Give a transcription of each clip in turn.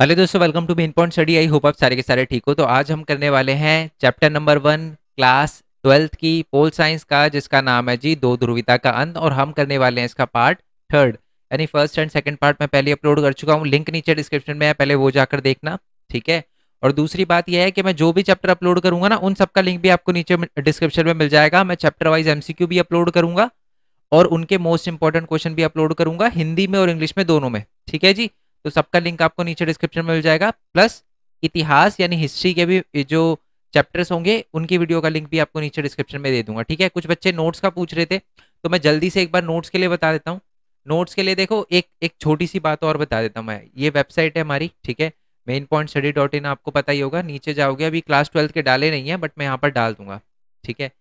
Hello दोस्तों, welcome to main point study. I hope आप सारे के सारे ठीक हो। तो आज हम करने वाले हैं चैप्टर नंबर 1 क्लास 12th की पोल साइंस का, जिसका नाम है जी दो ध्रुवीयता का अंत। और हम करने वाले हैं इसका पार्ट थर्ड, यानी फर्स्ट एंड सेकंड पार्ट मैं पहले अपलोड कर चुका हूँ। लिंक नीचे डिस्क्रिप्शन में है, पहले वो जाकर देखना, ठीक है। और दूसरी बात यह है कि मैं जो भी चैप्टर अपलोड करूंगा ना, उन सबका लिंक भी आपको नीचे डिस्क्रिप्शन में मिल जाएगा। मैं चैप्टर वाइज एमसीक्यू भी अपलोड करूंगा और उनके मोस्ट इंपॉर्टेंट क्वेश्चन भी अपलोड करूंगा, हिंदी में और इंग्लिश में दोनों में, ठीक है जी। तो सबका लिंक आपको नीचे डिस्क्रिप्शन में मिल जाएगा। प्लस इतिहास यानी हिस्ट्री के भी जो चैप्टर्स होंगे उनकी वीडियो का लिंक भी आपको नीचे डिस्क्रिप्शन में दे दूंगा, ठीक है। कुछ बच्चे नोट्स का पूछ रहे थे, तो मैं जल्दी से एक बार नोट्स के लिए बता देता हूँ। नोट्स के लिए देखो, एक एक छोटी सी बात और बता देता हूँ मैं। ये वेबसाइट है हमारी, ठीक है, main.study.in, आपको पता ही होगा। नीचे जाओगे, अभी क्लास 12 के डाले नहीं है बट मैं यहाँ पर डाल दूंगा, ठीक है।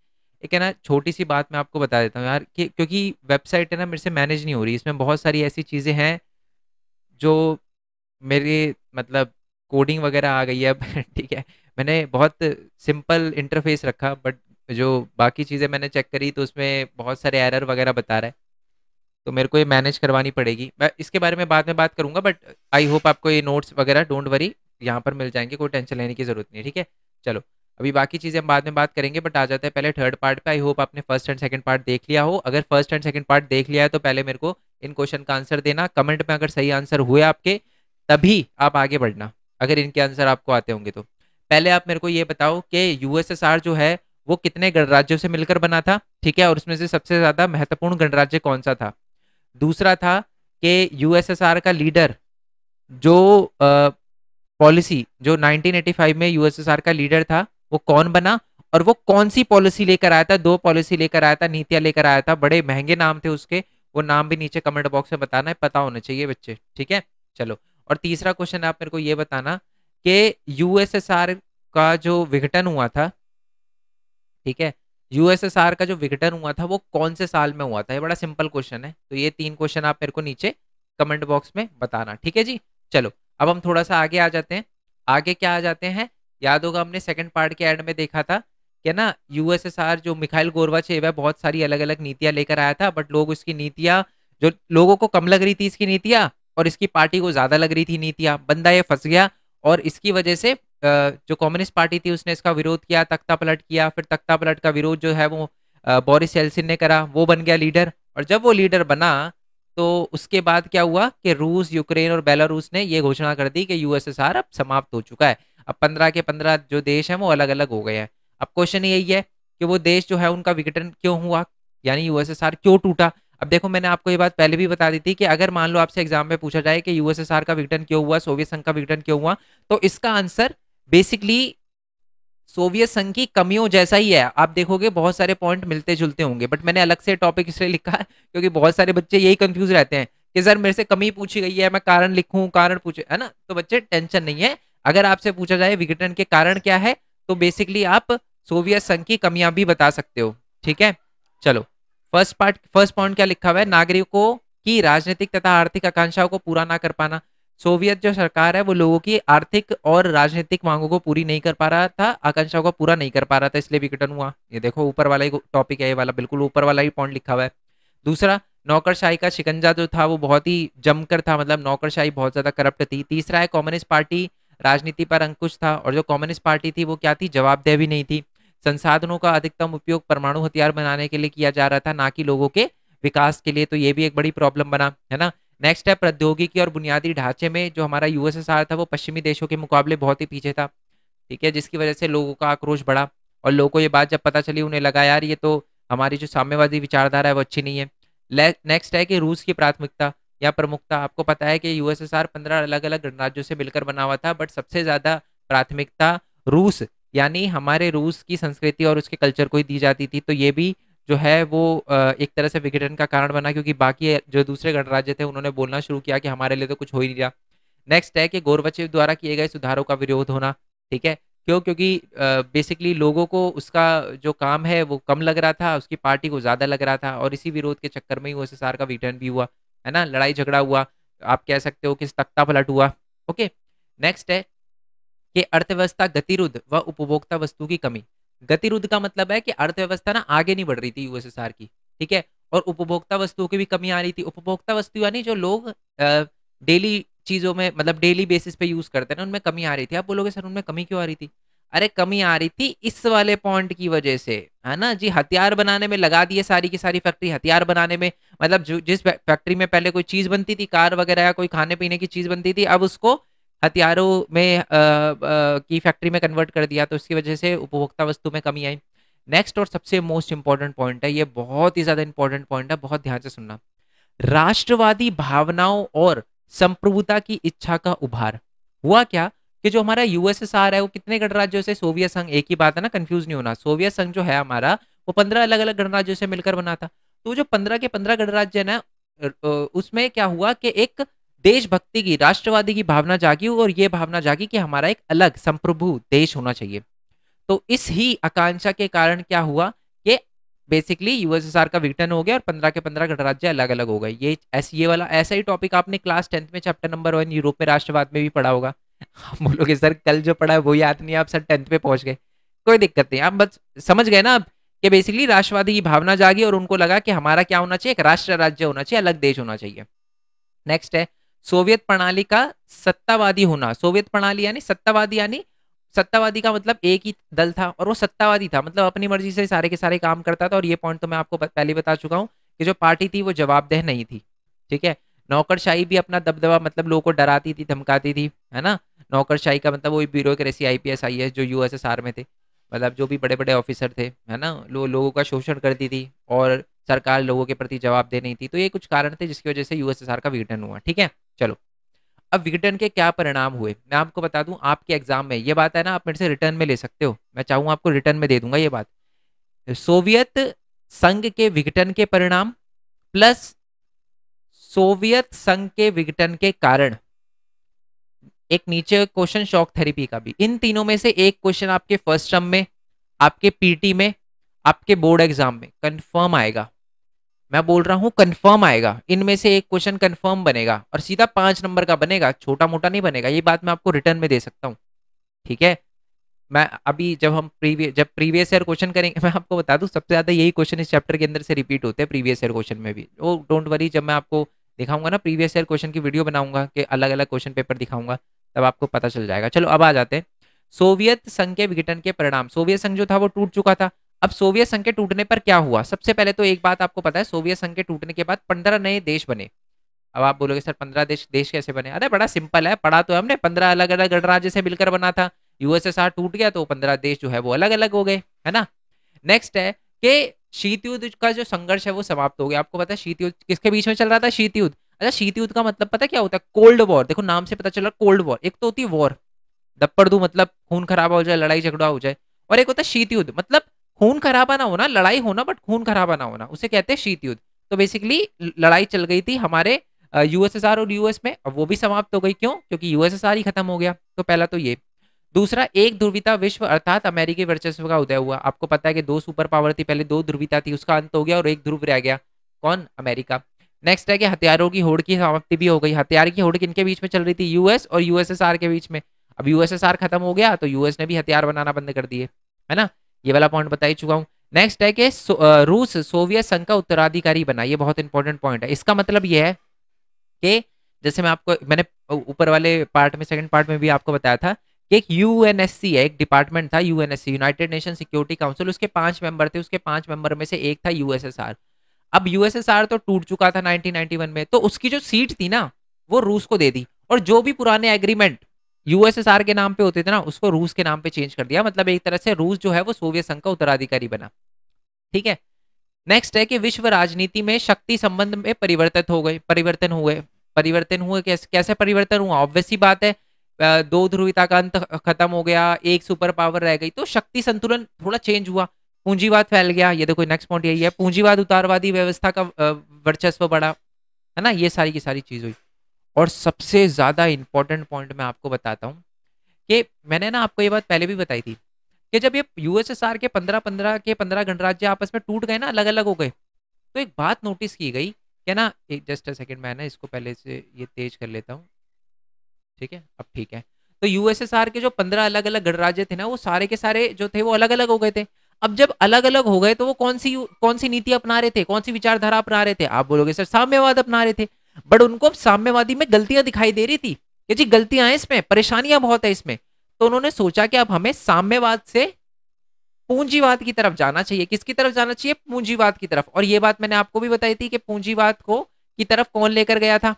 एक है ना, छोटी सी बात मैं आपको बता देता हूँ यार, कि क्योंकि वेबसाइट है ना मेरे से मैनेज नहीं हो रही, इसमें बहुत सारी ऐसी चीज़ें हैं जो मेरे मतलब कोडिंग वगैरह आ गई है अब ठीक है। मैंने बहुत सिंपल इंटरफेस रखा, बट जो बाकी चीज़ें मैंने चेक करी तो उसमें बहुत सारे एरर वगैरह बता रहा है। तो मेरे को ये मैनेज करवानी पड़ेगी। मैं इसके बारे में बात करूंगा, बट आई होप आपको ये नोट्स वगैरह डोंट वरी यहाँ पर मिल जाएंगे, कोई टेंशन लेने की जरूरत नहीं है, ठीक है। चलो, अभी बाकी चीज़ें हम बाद में बात करेंगे, बट आ जाते हैं पहले थर्ड पार्ट पे। आई होप आपने फर्स्ट एंड सेकंड पार्ट देख लिया हो। अगर फर्स्ट एंड सेकंड पार्ट देख लिया है तो पहले मेरे को इन क्वेश्चन का आंसर देना कमेंट में। अगर सही आंसर हुए आपके, तभी आप आगे बढ़ना, अगर इनके आंसर आपको आते होंगे तो। पहले आप मेरे को ये बताओ कि यूएसएसआर जो है वो कितने गणराज्यों से मिलकर बना था, ठीक है, और उसमें से सबसे ज्यादा महत्वपूर्ण गणराज्य कौन सा था। दूसरा था कि यूएसएसआर का लीडर जो पॉलिसी जो 1985 में यूएसएसआर का लीडर था वो कौन बना, और वो कौन सी पॉलिसी लेकर आया था। दो पॉलिसी लेकर आया था, नीतियां लेकर आया था, बड़े महंगे नाम थे उसके। वो नाम भी नीचे कमेंट बॉक्स में बताना है, पता होना चाहिए बच्चे, ठीक है। चलो, और तीसरा क्वेश्चन आप मेरे को ये बताना कि यूएसएसआर का जो विघटन हुआ था, ठीक है, यूएसएसआर का जो विघटन हुआ था वो कौन से साल में हुआ था। ये बड़ा सिंपल क्वेश्चन है, तो ये तीन क्वेश्चन आप मेरे को नीचे कमेंट बॉक्स में बताना, ठीक है जी। चलो, अब हम थोड़ा सा आगे आ जाते हैं। आगे क्या आ जाते हैं, याद होगा हमने सेकंड पार्ट के एंड में देखा था कि ना यूएसएसआर जो मिखाइल गोर्बाचेव है बहुत सारी अलग अलग नीतियां लेकर आया था, बट लोग इसकी नीतियां, जो लोगों को कम लग रही थी इसकी नीतियां और इसकी पार्टी को ज्यादा लग रही थी नीतियां, बंदा ये फंस गया। और इसकी वजह से जो कम्युनिस्ट पार्टी थी उसने इसका विरोध किया, तख्ता पलट किया। फिर तख्ता पलट का विरोध जो है वो बोरिस येल्सिन ने करा, वो बन गया लीडर। और जब वो लीडर बना तो उसके बाद क्या हुआ कि रूस, यूक्रेन और बेलारूस ने ये घोषणा कर दी कि यूएसएसआर अब समाप्त हो चुका है। अब 15 के 15 जो देश हैं वो अलग अलग हो गए हैं। अब क्वेश्चन यही है कि वो देश जो है उनका विघटन क्यों हुआ, यानी यूएसएसआर क्यों टूटा। अब देखो, मैंने आपको ये बात पहले भी बता दी थी कि अगर मान लो आपसे एग्जाम में पूछा जाए कि यूएसएसआर का विघटन क्यों हुआ, सोवियत संघ का विघटन क्यों हुआ, तो इसका आंसर बेसिकली सोवियत संघ की कमियों जैसा ही है। आप देखोगे बहुत सारे पॉइंट मिलते जुलते होंगे, बट मैंने अलग से टॉपिक इसलिए लिखा है क्योंकि बहुत सारे बच्चे यही कंफ्यूज रहते हैं कि सर मेरे से कमी पूछी गई है, मैं कारण लिखूं, कारण पूछे, है ना। तो बच्चे टेंशन नहीं है, अगर आपसे पूछा जाए विघटन के कारण क्या है, तो बेसिकली आप सोवियत संघ की कमियां भी बता सकते हो, ठीक है। चलो, फर्स्ट पॉइंट क्या लिखा हुआ है, नागरिकों की राजनीतिक तथा आर्थिक आकांक्षाओं को पूरा ना कर पाना। सोवियत जो सरकार है वो लोगों की आर्थिक और राजनीतिक मांगों को पूरी नहीं कर पा रहा था, आकांक्षाओं को पूरा नहीं कर पा रहा था, इसलिए विघटन हुआ। ये देखो, ऊपर वाला ही टॉपिक है, ये वाला बिल्कुल ऊपर वाला ही पॉइंट लिखा हुआ है। दूसरा, नौकरशाही का शिकंजा जो था वो बहुत ही जमकर था, मतलब नौकरशाही बहुत ज्यादा करप्ट थी। तीसरा है, कम्युनिस्ट पार्टी राजनीति पर अंकुश था, और जो कम्युनिस्ट पार्टी थी वो क्या थी, जवाबदेह भी नहीं थी। संसाधनों का अधिकतम उपयोग परमाणु हथियार बनाने के लिए किया जा रहा था, ना कि लोगों के विकास के लिए, तो ये भी एक बड़ी प्रॉब्लम बना, है ना। नेक्स्ट है, प्रौद्योगिकी और बुनियादी ढांचे में जो हमारा यूएसएसआर था वो पश्चिमी देशों के मुकाबले बहुत ही पीछे था, ठीक है, जिसकी वजह से लोगों का आक्रोश बढ़ा। और लोगों को ये बात जब पता चली, उन्हें लगा यार ये तो हमारी जो साम्यवादी विचारधारा है वो अच्छी नहीं है। नेक्स्ट है कि रूस की प्राथमिकता या प्रमुखता। आपको पता है कि यूएसएसआर 15 अलग अलग गणराज्यों से मिलकर बना हुआ था, बट सबसे ज्यादा प्राथमिकता रूस, यानी हमारे रूस की संस्कृति और उसके कल्चर को ही दी जाती थी। तो ये भी जो है वो एक तरह से विघटन का कारण बना, क्योंकि बाकी जो दूसरे गणराज्य थे उन्होंने बोलना शुरू किया कि हमारे लिए तो कुछ हो ही नहीं रहा। नेक्स्ट है कि गोरबचेव द्वारा किए गए सुधारों का विरोध होना, ठीक है। क्यों, क्योंकि बेसिकली लोगों को उसका जो काम है वो कम लग रहा था, उसकी पार्टी को ज्यादा लग रहा था, और इसी विरोध के चक्कर में ही यूएसएसआर का विघटन भी हुआ, है ना, लड़ाई झगड़ा हुआ, आप कह सकते हो कि तख्ता पलट हुआ। ओके, नेक्स्ट है कि अर्थव्यवस्था गतिरुद्ध व उपभोक्ता वस्तु की कमी। गतिरुद्ध का मतलब है कि अर्थव्यवस्था ना आगे नहीं बढ़ रही थी यूएसएसआर की, ठीक है, और उपभोक्ता वस्तुओं की भी कमी आ रही थी। उपभोक्ता वस्तु यानी जो लोग डेली चीज़ों में मतलब डेली बेसिस पे यूज़ करते हैं ना, उनमें कमी आ रही थी। आप बोलोगे सर उनमें कमी क्यों आ रही थी? अरे कमी आ रही थी इस वाले पॉइंट की वजह से, है ना जी। हथियार बनाने में लगा दिए सारी की सारी फैक्ट्री, हथियार बनाने में मतलब जो जिस फैक्ट्री में पहले कोई चीज़ बनती थी, कार वगैरह या कोई खाने पीने की चीज़ बनती थी, अब उसको हथियारों में की फैक्ट्री में कन्वर्ट कर दिया, तो इसकी वजह से उपभोक्ता वस्तु में कमी आई। नेक्स्ट और सबसे मोस्ट इंपॉर्टेंट पॉइंट है, ये बहुत ही ज्यादा इंपॉर्टेंट पॉइंट है, बहुत ध्यान से सुनना। राष्ट्रवादी भावनाओं और संप्रभुता की इच्छा का उभार। हुआ क्या कि जो हमारा यूएसएसआर है वो कितने गणराज्यों से, सोवियत संघ, एक ही बात है ना, कंफ्यूज नहीं होना, सोवियत संघ जो है हमारा वो 15 अलग अलग गणराज्यों से मिलकर बना था। तो जो 15 के 15 गणराज्य है ना, उसमें क्या हुआ कि एक देशभक्ति की, राष्ट्रवादी की भावना जागी, और ये भावना जागी कि हमारा एक अलग संप्रभु देश होना चाहिए। तो इस ही आकांक्षा के कारण क्या हुआ कि बेसिकली यूएसएसआर का विघटन हो गया और 15 के 15 गणराज्य अलग अलग हो गए। ये वाला ऐसा ही टॉपिक आपने क्लास 10th में चैप्टर नंबर 1 यूरोप में राष्ट्रवाद में भी पढ़ा होगा। आप बोलोगे सर कल जो पढ़ा है वो याद नहीं, आप सर 10th पे पहुंच गए। कोई दिक्कत नहीं, आप बस समझ गए ना अब कि बेसिकली राष्ट्रवादी की भावना जागी और उनको लगा कि हमारा क्या होना चाहिए, एक राष्ट्र राज्य होना चाहिए, अलग देश होना चाहिए। नेक्स्ट है सोवियत प्रणाली का सत्तावादी होना। सोवियत प्रणाली यानी सत्तावादी का मतलब एक ही दल था और वो सत्तावादी था, मतलब अपनी मर्जी से सारे के सारे काम करता था। और ये पॉइंट तो मैं आपको पहले बता चुका हूं कि जो पार्टी थी वो जवाबदेह नहीं थी, ठीक है। नौकरशाही भी अपना दबदबा, मतलब लोगों को डराती थी, धमकाती थी, है ना। नौकरशाही का मतलब वही ब्यूरोक्रेसी, आईपीएस आईएएस जो यूएसएसआर में थे, मतलब जो भी बड़े बड़े ऑफिसर थे, है ना, लोगों का शोषण करती थी और सरकार लोगों के प्रति जवाबदेह नहीं थी। तो ये कुछ कारण थे जिसकी वजह से यूएसएसआर का विघटन हुआ, ठीक है। चलो, अब विघटन के क्या परिणाम हुए मैं आपको बता दूं। आपके एग्जाम में ये बात है ना, आप मेरे से रिटर्न में ले सकते हो, मैं चाहूँ आपको रिटर्न में दे दूंगा ये बात। सोवियत संघ के विघटन के परिणाम प्लस सोवियत संघ के विघटन के कारण, एक नीचे क्वेश्चन शॉक थेरेपी का भी, इन तीनों में से एक क्वेश्चन आपके फर्स्ट टर्म में, आपके पीटी में, आपके बोर्ड एग्जाम में कंफर्म आएगा। मैं बोल रहा हूं कंफर्म आएगा, इनमें से एक क्वेश्चन कंफर्म बनेगा और सीधा 5 नंबर का बनेगा, छोटा मोटा नहीं बनेगा। ये बात मैं आपको रिटर्न में दे सकता हूँ, ठीक है। मैं अभी जब प्रीवियस ईयर क्वेश्चन करेंगे, मैं आपको बता दूं सबसे ज्यादा यही क्वेश्चन इस चैप्टर के अंदर से रिपीट होते हैं प्रीवियस ईयर क्वेश्चन में भी। ओ डोंट वरी, जब मैं आपको दिखाऊंगा ना प्रीवियस ईयर क्वेश्चन की वीडियो बनाऊंगा कि अलग अलग क्वेश्चन पेपर दिखाऊंगा, तब आपको पता चल जाएगा। चलो अब आ जाते हैं सोवियत संघ के विघटन के परिणाम। सोवियत संघ जो था वो टूट चुका था। अब सोवियत संघ के टूटने पर क्या हुआ, सबसे पहले तो एक बात आपको पता है, सोवियत संघ के टूटने के बाद 15 नए देश बने। अब आप बोलोगे सर 15 देश देश कैसे बने? अरे बड़ा सिंपल है, पढ़ा तो हमने, 15 अलग अलग गणराज्य से मिलकर बना था। यूएसएसआर टूट गया तो 15 देश जो है वो अलग अलग हो गए, है ना। नेक्स्ट है कि शीत युद्ध का जो संघर्ष है वो समाप्त हो गया। आपको पता है शीत युद्ध किसके बीच में चल रहा था? शीत युद्ध। अच्छा, शीत युद्ध का मतलब पता क्या होता है? Cold war. देखो नाम से पता चल रहा, कोल्ड वॉर एक तो होती है वॉर, दप्पड़ दू मतलब खून खराबा हो जाए, लड़ाई झगड़ा हो जाए, और एक होता है शीत युद्ध, मतलब खून खराबा ना होना, लड़ाई होना बट खून खराबा ना होना, उसे कहते हैं शीत युद्ध। तो बेसिकली लड़ाई चल गई थी हमारे यूएसएसआर और यूएस में, अब वो भी समाप्त हो गई। क्यों? क्योंकि यूएसएसआर ही खत्म हो गया। तो पहला तो ये। दूसरा, एक ध्रुविता विश्व अर्थात अमेरिकी वर्चस्व का उदय हुआ। आपको पता है कि 2 सुपर पावर थी, पहले 2 ध्रुविता थी, उसका अंत हो गया और एक ध्रुव रह गया, कौन? अमेरिका। नेक्स्ट है कि हथियारों की होड़ की समाप्ति भी हो गई। हथियार की होड़ किनके बीच में चल रही थी? यूएस और यूएसएसआर के बीच में। अब यूएसएसआर खत्म हो गया तो यूएस ने भी हथियार बनाना बंद कर दिए, है ना। ये वाला पॉइंट बता ही चुका हूं। नेक्स्ट है कि रूस सोवियत संघ का उत्तराधिकारी बना। ये बहुत इंपॉर्टेंट पॉइंट है। इसका मतलब ये है कि जैसे मैंने ऊपर वाले पार्ट में, सेकंड पार्ट में भी आपको बताया था कि एक यूएनएससी है, एक डिपार्टमेंट था UNSC, United nation security council, उसके 5 मेंबर थे, उसके 5 मेंबर में से एक था यूएसएसआर। अब यूएसएसआर तो टूट चुका था 1991 में, तो उसकी जो सीट थी ना वो रूस को दे दी, और जो भी पुराने एग्रीमेंट यूएसएसआर के नाम पे होते थे ना उसको रूस के नाम पे चेंज कर दिया। मतलब एक तरह से रूस जो है वो सोवियत संघ का उत्तराधिकारी बना, ठीक है। नेक्स्ट है कि विश्व राजनीति में शक्ति संबंध में परिवर्तन हुए। कैसे परिवर्तन हुआ? ऑब्वियस सी बात है, 2 ध्रुविता का अंत खत्म हो गया, एक सुपर पावर रह गई, तो शक्ति संतुलन थोड़ा चेंज हुआ, पूंजीवाद फैल गया। ये देखो नेक्स्ट पॉइंट यही है, पूंजीवाद उदारवादी व्यवस्था का वर्चस्व बढ़ा, है ना। ये सारी की सारी चीज हुई। और सबसे ज्यादा इंपॉर्टेंट पॉइंट मैं आपको बताता हूँ कि मैंने ना आपको ये बात पहले भी बताई थी कि जब ये यूएसएसआर के 15 गणराज्य आपस में टूट गए ना, अलग अलग हो गए, तो एक बात नोटिस की गई कि ना, एक जस्ट अ सेकंड, मैं ना इसको पहले से ये तेज कर लेता हूँ, ठीक है, अब ठीक है। तो यूएसएसआर के जो 15 अलग अलग गणराज्य थे ना, वो सारे के सारे जो थे वो अलग अलग हो गए थे। अब जब अलग अलग हो गए तो वो कौन सी नीति अपना रहे थे, कौन सी विचारधारा अपना रहे थे? आप बोलोगे सर साम्यवाद अपना रहे थे। बट उनको साम्यवादी में गलतियां दिखाई दे रही थी कि जी गलतियां हैं इसमें, परेशानियां बहुत है इसमें। तो उन्होंने सोचा कि अब हमें साम्यवाद से पूंजीवाद की तरफ जाना चाहिए। किसकी तरफ जाना चाहिए? पूंजीवाद की तरफ। और ये बात मैंने आपको भी बताई थी कि पूंजीवाद को की तरफ कौन लेकर गया था?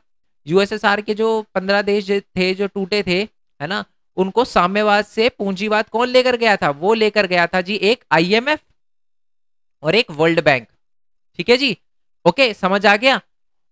यूएसएसआर के जो 15 देश थे जो टूटे थे, है ना, उनको साम्यवाद से पूंजीवाद कौन लेकर गया था? वो लेकर गया था जी एक आईएमएफ और एक वर्ल्ड बैंक। ठीक है जी, ओके, समझ आ गया।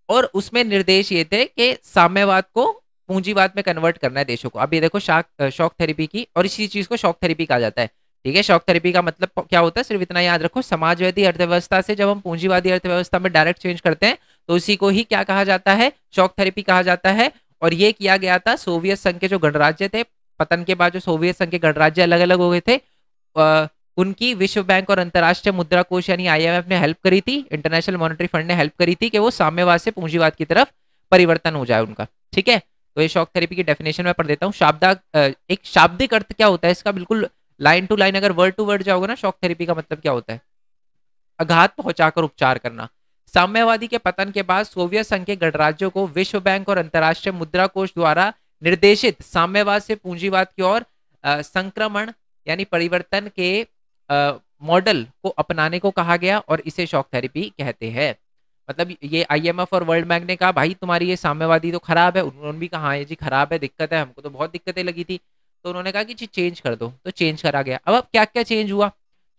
और उसमें निर्देश ये थे कि साम्यवाद को पूंजीवाद में कन्वर्ट करना है देशों को। अब ये देखो शॉक थेरेपी की, और इसी चीज को शॉक थेरेपी कहा जाता है। ठीक है, शॉक थेरेपी का मतलब क्या होता है सिर्फ इतना याद रखो, समाजवादी अर्थव्यवस्था से जब हम पूंजीवादी अर्थव्यवस्था में डायरेक्ट चेंज करते हैं तो इसी को ही क्या कहा जाता है? शॉक थेरेपी कहा जाता है। और ये किया गया था सोवियत संघ के जो गणराज्य थे, पतन के बाद जो सोवियत संघ के गणराज्य अलग अलग हो गए थे, उनकी विश्व बैंक और अंतर्राष्ट्रीय मुद्रा कोष यानी आईएमएफ ने हेल्प करी थी, इंटरनेशनल मॉनेटरी फंड ने हेल्प करी थी कि वो साम्यवाद से पूंजीवाद की तरफ परिवर्तन हो जाए उनका। ठीक है, तो ये शॉक थेरेपी की डेफिनेशन में पढ़ देता हूँ। एक शाब्दिक अर्थ क्या होता है इसका, बिल्कुल लाइन टू लाइन अगर वर्ड टू वर्ड जाओगे ना, शॉक थेरेपी का मतलब क्या होता है? आघात पहुंचाकर उपचार करना। साम्यवादी के पतन के बाद सोवियत संघ के गणराज्यों को विश्व बैंक और अंतर्राष्ट्रीय मुद्रा कोष द्वारा निर्देशित साम्यवाद से पूंजीवाद की ओर संक्रमण यानी परिवर्तन के मॉडल को अपनाने को कहा गया और इसे शॉक थेरेपी कहते हैं। मतलब ये आईएमएफ और वर्ल्ड बैंक ने कहा भाई तुम्हारी ये साम्यवादी तो खराब है, उन्होंने भी कहा है जी खराब है, दिक्कत है, हमको तो बहुत दिक्कतें लगी थी। तो उन्होंने कहा कि जी चेंज कर दो, तो चेंज करा गया। अब क्या क्या चेंज हुआ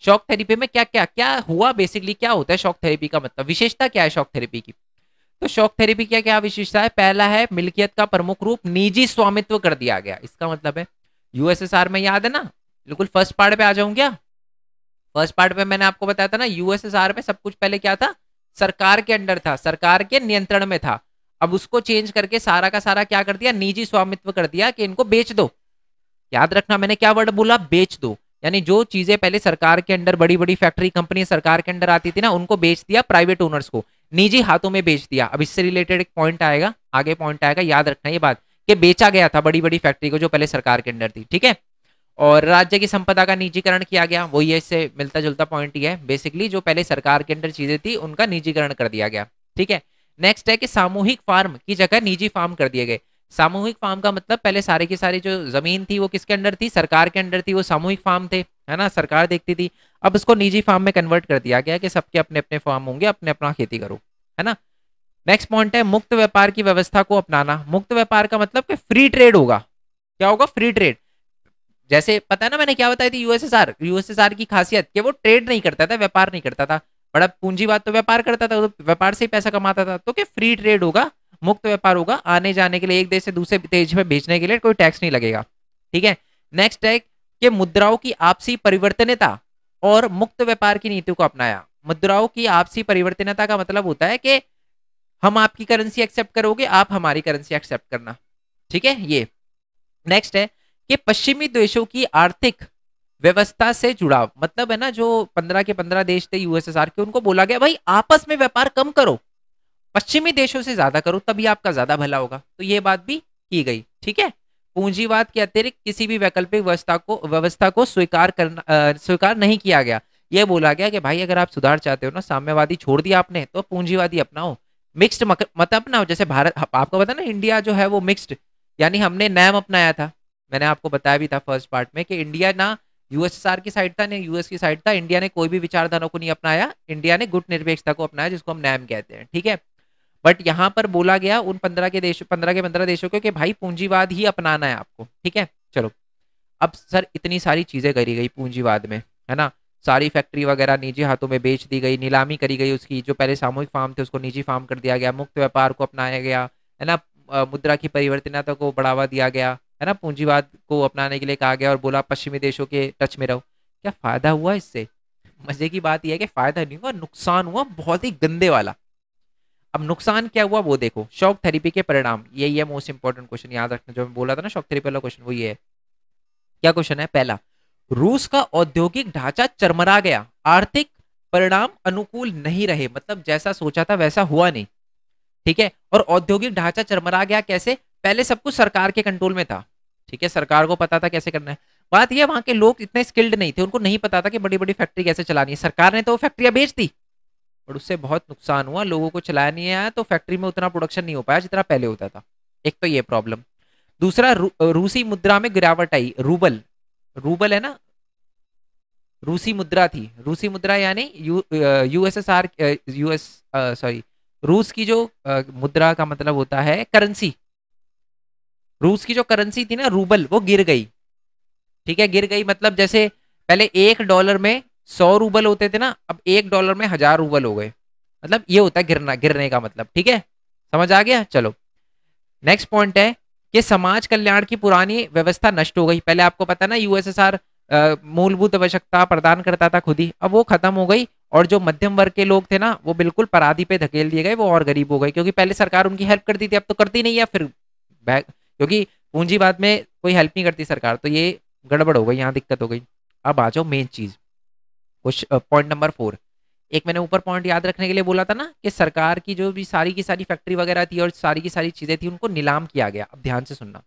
शॉक थेरेपी में, क्या क्या क्या हुआ, बेसिकली क्या होता है शॉक थेरेपी का मतलब, विशेषता क्या है शॉक थेरेपी की? तो शॉक थेरेपी क्या क्या विशेषता है? पहला है मिल्कियत का प्रमुख रूप निजी स्वामित्व कर दिया गया। इसका मतलब है यूएसएसआर में, याद है ना, बिल्कुल फर्स्ट पार्ट पे आ जाऊं क्या? फर्स्ट पार्ट में मैंने आपको बताया था ना, यूएसएसआर में सब कुछ पहले क्या था? सरकार के अंडर था, सरकार के नियंत्रण में था। अब उसको चेंज करके सारा का सारा क्या कर दिया? निजी स्वामित्व कर दिया कि इनको बेच दो। याद रखना मैंने क्या वर्ड बोला? बेच दो। यानी जो चीजें पहले सरकार के अंडर, बड़ी बड़ी फैक्ट्री कंपनी सरकार के अंडर आती थी ना, उनको बेच दिया प्राइवेट ओनर्स को, निजी हाथों में बेच दिया। अब इससे रिलेटेड एक पॉइंट आएगा, आगे पॉइंट आएगा, याद रखना ये बात कि बेचा गया था बड़ी बड़ी फैक्ट्री को जो पहले सरकार के अंडर थी। ठीक है, और राज्य की संपदा का निजीकरण किया गया, वो ये इससे मिलता जुलता पॉइंट ही है। बेसिकली जो पहले सरकार के अंडर चीजें थी उनका निजीकरण कर दिया गया। ठीक है, नेक्स्ट है कि सामूहिक फार्म की जगह निजी फार्म कर दिए गए। सामूहिक फार्म का मतलब पहले सारे की सारी जो जमीन थी वो किसके अंडर थी? सरकार के अंडर थी, वो सामूहिक फार्म थे, है ना, सरकार देखती थी। अब उसको निजी फार्म में कन्वर्ट कर दिया गया कि सबके अपने अपने फार्म होंगे, अपने अपना खेती करो, है ना। नेक्स्ट पॉइंट है मुक्त व्यापार की व्यवस्था को अपनाना। मुक्त व्यापार का मतलब कि फ्री ट्रेड होगा। क्या होगा? Free trade. जैसे पता है ना मैंने क्या बताई थी, यूएसएसआर की खासियत कि वो ट्रेड नहीं करता था, व्यापार नहीं करता था। बड़ा पूंजीवाद तो व्यापार करता था, तो व्यापार से ही पैसा कमाता था। तो क्या फ्री ट्रेड होगा, मुक्त व्यापार होगा, आने जाने के लिए, एक देश से दूसरे देश में भेजने के लिए कोई टैक्स नहीं लगेगा। ठीक है, नेक्स्ट है कि मुद्राओं की आपसी परिवर्तनीयता और मुक्त व्यापार की नीति को अपनाया। मुद्राओं की आपसी परिवर्तनीयता का मतलब होता है कि हम आपकी करेंसी एक्सेप्ट करोगे, आप हमारी करेंसी एक्सेप्ट करना। ठीक है, ये नेक्स्ट है कि पश्चिमी देशों की आर्थिक व्यवस्था से जुड़ाव। मतलब है ना, जो 15 के 15 देश थे यूएसएसआर के, उनको बोला गया भाई आपस में व्यापार कम करो, पश्चिमी देशों से ज्यादा करो, तभी आपका ज्यादा भला होगा। तो ये बात भी की गई। ठीक है, पूंजीवाद के अतिरिक्त किसी भी वैकल्पिक व्यवस्था को स्वीकार नहीं किया गया। ये बोला गया कि भाई अगर आप सुधार चाहते हो ना, साम्यवादी छोड़ दिया आपने, तो पूंजीवादी अपनाओ, मिक्स्ड मत अपनाओ। जैसे भारत, आपको पता ना इंडिया जो है वो मिक्स्ड, यानी हमने नैम अपनाया था। मैंने आपको बताया भी था फर्स्ट पार्ट में कि इंडिया ना यूएसएसआर की साइड था ना यूएस की साइड था। इंडिया ने कोई भी विचारधारा को नहीं अपनाया, इंडिया ने गुट निरपेक्षता को अपनाया, जिसको हम नैम कहते हैं। ठीक है, बट यहाँ पर बोला गया उन 15 के 15 देशों को कि भाई पूंजीवाद ही अपनाना है आपको। ठीक है, चलो अब सर इतनी सारी चीजें करी गई पूंजीवाद में, है ना, सारी फैक्ट्री वगैरह निजी हाथों में बेच दी गई, नीलामी करी गई उसकी, जो पहले सामूहिक फार्म थे उसको निजी फार्म कर दिया गया, मुक्त व्यापार को अपनाया गया, है ना, मुद्रा की परिवर्तनीयता को बढ़ावा दिया गया, है ना, पूंजीवाद को अपनाने के लिए कहा गया और बोला पश्चिमी देशों के टच में रहो। क्या फायदा हुआ इससे? मजे की बात यह है कि फायदा नहीं हुआ, नुकसान हुआ, बहुत ही गंदे वाला। अब नुकसान क्या हुआ वो देखो, शॉक थेरेपी के परिणाम, यही है मोस्ट इंपॉर्टेंट क्वेश्चन, याद रखना जो मैं बोला था ना शॉक थेरेपी वाला क्वेश्चन, वो ये है। क्या क्वेश्चन है? पहला, रूस का औद्योगिक ढांचा चरमरा गया, आर्थिक परिणाम अनुकूल नहीं रहे। मतलब जैसा सोचा था वैसा हुआ नहीं। ठीक है, और औद्योगिक ढांचा चरमरा गया कैसे? पहले सब कुछ सरकार के कंट्रोल में था। ठीक है, सरकार को पता था कैसे करना है। बात यह वहां के लोग इतने स्किल्ड नहीं थे, उनको नहीं पता था कि बड़ी बड़ी फैक्ट्री कैसे चलानी है। सरकार ने तो वो फैक्ट्रियां बेच दी, और उससे बहुत नुकसान हुआ, लोगों को चलाया नहीं आया, तो फैक्ट्री में उतना प्रोडक्शन नहीं हो पाया जितना पहले होता था। एक तो ये प्रॉब्लम। दूसरा, रूसी मुद्रा में गिरावट आई। रूबल, रूबल है ना, रूसी मुद्रा थी। रूसी मुद्रा यानी यूएसएसआर, यूएस सॉरी, रूस की जो मुद्रा का मतलब होता है करेंसी। रूस की जो करेंसी थी ना रूबल, वो गिर गई। ठीक है, गिर गई मतलब जैसे पहले $1 में 100 रूबल होते थे ना, अब $1 में 1000 रूबल हो गए। मतलब ये होता है गिरना, गिरने का मतलब। ठीक है, समझ आ गया। चलो, नेक्स्ट पॉइंट है कि समाज कल्याण की पुरानी व्यवस्था नष्ट हो गई। पहले आपको पता ना यूएसएसआर मूलभूत आवश्यकता प्रदान करता था खुद ही, अब वो खत्म हो गई। और जो मध्यम वर्ग के लोग थे ना, वो बिल्कुल पराधी पे धकेल दिए गए, वो और गरीब हो गए, क्योंकि पहले सरकार उनकी हेल्प करती थी, अब तो करती नहीं है। फिर क्योंकि पूंजीवाद में कोई हेल्प नहीं करती सरकार, तो ये गड़बड़ हो गई, यहाँ दिक्कत हो गई। अब आ जाओ मेन चीज, कुछ पॉइंट नंबर 4। एक मैंने ऊपर पॉइंट याद रखने के लिए बोला था ना कि सरकार की जो भी सारी की सारी फैक्ट्री वगैरह थी और सारी की सारी चीजें थी, उनको नीलाम किया गया। अब ध्यान से सुनना,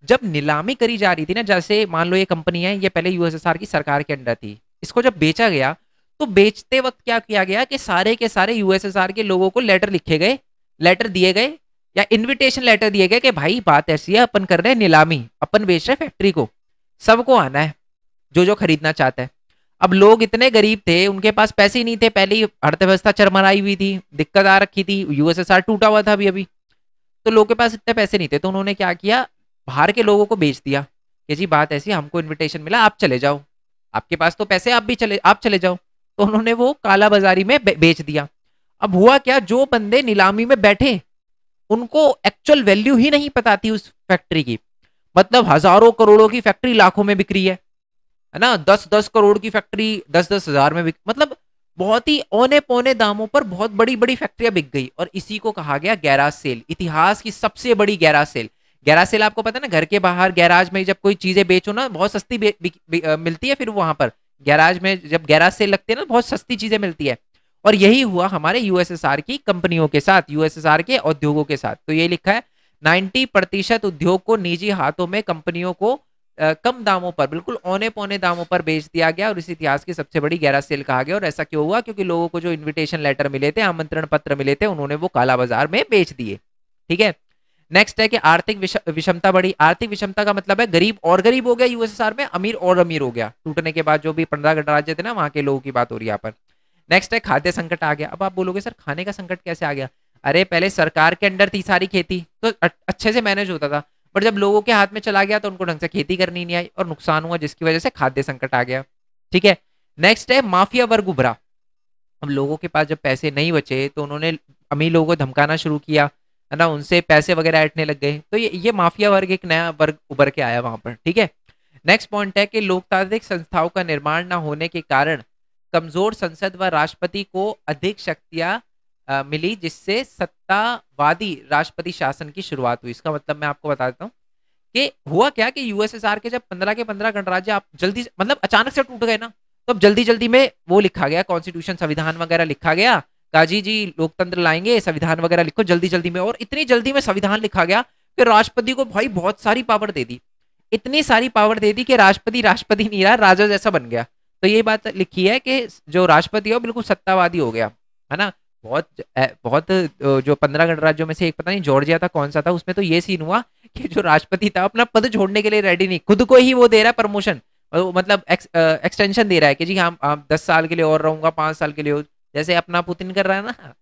जब नीलामी करी जा रही थी ना, जैसे मान लो ये कंपनी है, ये पहले यूएसएसआर की सरकार के अंडर थी, इसको जब बेचा गया, तो बेचते वक्त क्या किया गया कि सारे के सारे यूएसएसआर के लोगों को लेटर लिखे गए, लेटर दिए गए, या इनविटेशन लेटर दिए गए कि भाई बात ऐसी है, अपन कर रहे हैं नीलामी, अपन बेच रहे हैं फैक्ट्री को, सबको आना है जो जो खरीदना चाहता है। अब लोग इतने गरीब थे, उनके पास पैसे ही नहीं थे, पहले ही अर्थव्यवस्था चरमराई हुई थी, दिक्कत आ रखी थी, यूएसएसआर टूटा हुआ था अभी अभी, तो लोगों के पास इतने पैसे नहीं थे, तो उन्होंने क्या किया, बाहर के लोगों को बेच दिया कि जी बात ऐसी, हमको इनविटेशन मिला, आप चले जाओ, आपके पास तो पैसे, आप चले जाओ। तो उन्होंने वो काला बाजारी में बेच दिया। अब हुआ क्या, जो बंदे नीलामी में बैठे, उनको एक्चुअल वैल्यू ही नहीं पता थी उस फैक्ट्री की। मतलब हजारों करोड़ों की फैक्ट्री लाखों में बिक रही है ना, 10-10 करोड़ की फैक्ट्री 10-10 हजार में बिक, मतलब बहुत ही औने पौने दामों पर बहुत बड़ी बड़ी फैक्ट्रियां बिक गई। और इसी को कहा गया गैराज सेल, इतिहास की सबसे बड़ी गैराज सेल। गैराज सेल आपको पता है ना, घर के बाहर गैराज में जब कोई चीजें बेचो ना, बहुत सस्ती मिलती है, फिर वहां पर गैराज में जब गैराज सेल लगती है ना, बहुत सस्ती चीजें मिलती है। और यही हुआ हमारे यूएसएसआर की कंपनियों के साथ, यूएसएसआर के उद्योगों के साथ। तो ये लिखा है 90% उद्योग को निजी हाथों में कंपनियों को कम दामों पर, बिल्कुल औने पौने दामों पर बेच दिया गया, और इस इतिहास की सबसे बड़ी गैराज सेल कहा गया। और ऐसा क्यों हुआ, क्योंकि लोगों को जो इनविटेशन लेटर मिले थे, आमंत्रण पत्र मिले थे, उन्होंने वो काला बाजार में बेच दिए। ठीक है, नेक्स्ट है कि आर्थिक विषमता बढ़ी। आर्थिक विषमता का मतलब है गरीब और गरीब हो गया यूएसएसआर में, अमीर और अमीर हो गया। टूटने के बाद जो भी 15 गणराज्य थे ना, वहां के लोगों की बात हो रही है यहाँ पर। नेक्स्ट है खाद्य संकट आ गया। अब आप बोलोगे सर खाने का संकट कैसे आ गया? अरे पहले सरकार के अंडर थी सारी खेती, तो अच्छे से मैनेज होता था, पर जब लोगों के हाथ में चला गया तो उनको ढंग से खेती करनी नहीं आई और नुकसान हुआ, जिसकी वजह से खाद्य संकट आ गया। ठीक है, नेक्स्ट है माफिया वर्ग उभरा। अब लोगों के पास जब पैसे नहीं बचे, तो उन्होंने अमीर लोगों को धमकाना शुरू किया, है ना, उनसे पैसे वगैरह ऐंठने लग गए, तो ये माफिया वर्ग, एक नया वर्ग उभर के आया वहां पर। ठीक है, नेक्स्ट पॉइंट है कि लोकतांत्रिक संस्थाओं का निर्माण न होने के कारण कमजोर संसद व राष्ट्रपति को अधिक शक्तियां मिली, जिससे सत्तावादी राष्ट्रपति शासन की शुरुआत हुई। इसका मतलब मैं आपको बता देता हूँ कि हुआ क्या कि यूएसएसआर के जब 15 के 15 गणराज्य आप जल्दी मतलब अचानक से टूट गए ना, तो अब जल्दी जल्दी में वो लिखा गया, कॉन्स्टिट्यूशन संविधान वगैरह लिखा गया, काजी जी लोकतंत्र लाएंगे, संविधान वगैरह लिखो जल्दी जल्दी में। और इतनी जल्दी में संविधान लिखा गया कि राष्ट्रपति को भाई बहुत सारी पावर दे दी, इतनी सारी पावर दे दी कि राष्ट्रपति राष्ट्रपति नहीं रहा, राजा जैसा बन गया। तो ये बात लिखी है कि जो राष्ट्रपति है वो बिल्कुल सत्तावादी हो गया, है ना। बहुत जो 15 गणराज्यों में से एक, पता नहीं जॉर्जिया था कौन सा था, उसमें तो ये सीन हुआ कि जो राष्ट्रपति था अपना पद छोड़ने के लिए रेडी नहीं, खुद को ही वो दे रहा है प्रमोशन, मतलब एक्सटेंशन दे रहा है कि जी हम 10 साल के लिए और रहूंगा, 5 साल के लिए, जैसे अपना पुतिन कर रहा है ना,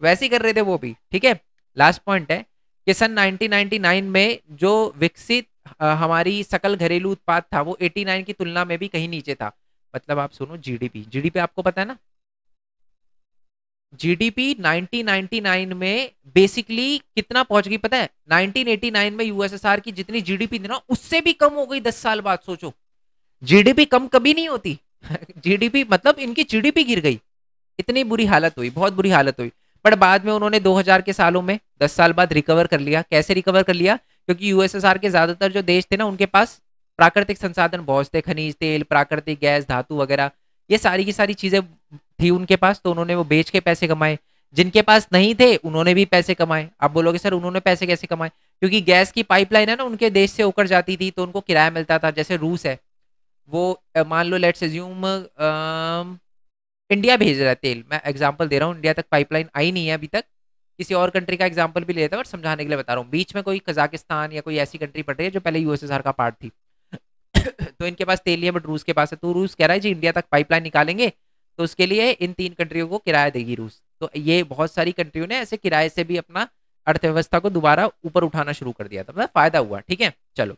वैसे ही कर रहे थे वो भी। ठीक है, लास्ट पॉइंट है कि सन 1999 में जो विकसित हमारी सकल घरेलू उत्पाद था, वो 89 की तुलना में भी कहीं नीचे था। मतलब आप सुनो, जीडीपी, जीडीपी आपको पता है ना, जीडीपी 1999 में बेसिकली कितना पहुंच गई पता है? 1989 में यूएसएसआर की जितनी जीडीपी थी ना, उससे भी कम हो गई 10 साल बाद। सोचो, जीडीपी कम कभी नहीं होती जीडीपी मतलब इनकी जीडीपी गिर गई, इतनी बुरी हालत हुई, बहुत बुरी हालत हुई। पर बाद में उन्होंने 2000 के सालों में 10 साल बाद रिकवर कर लिया। कैसे रिकवर कर लिया? क्योंकि यूएसएसआर के ज्यादातर जो देश थे ना, उनके पास प्राकृतिक संसाधन बहुत थे, खनिज तेल, प्राकृतिक गैस, धातु वगैरह, ये सारी की सारी चीजें थी उनके पास, तो उन्होंने वो बेच के पैसे कमाए। जिनके पास नहीं थे उन्होंने भी पैसे कमाए। आप बोलोगे सर उन्होंने पैसे कैसे कमाए? क्योंकि गैस की पाइपलाइन है ना, उनके देश से होकर जाती थी, तो उनको किराया मिलता था। जैसे रूस है, वो मान लो लेट्स अज्यूम इंडिया भेज रहा है तेल, मैं एग्जांपल दे रहा हूँ, इंडिया तक पाइपलाइन आई नहीं है अभी तक। किसी और कंट्री का एग्जांपल भी लेता हूँ और समझाने के लिए बता रहा हूँ। बीच में कोई कजाकिस्तान या कोई ऐसी कंट्री पड़ रही है जो पहले यूएसएसआर का पार्ट थी तो इनके पास तेल नहीं है बट रूस के पास है, तो रूस कह रहा है जी इंडिया तक पाइपलाइन निकालेंगे, तो उसके लिए इन 3 कंट्रियों को किराया देगी रूस। तो ये बहुत सारी कंट्रियों ने ऐसे किराए से भी अपना अर्थव्यवस्था को दोबारा ऊपर उठाना शुरू कर दिया था, मतलब फायदा हुआ। ठीक है, चलो,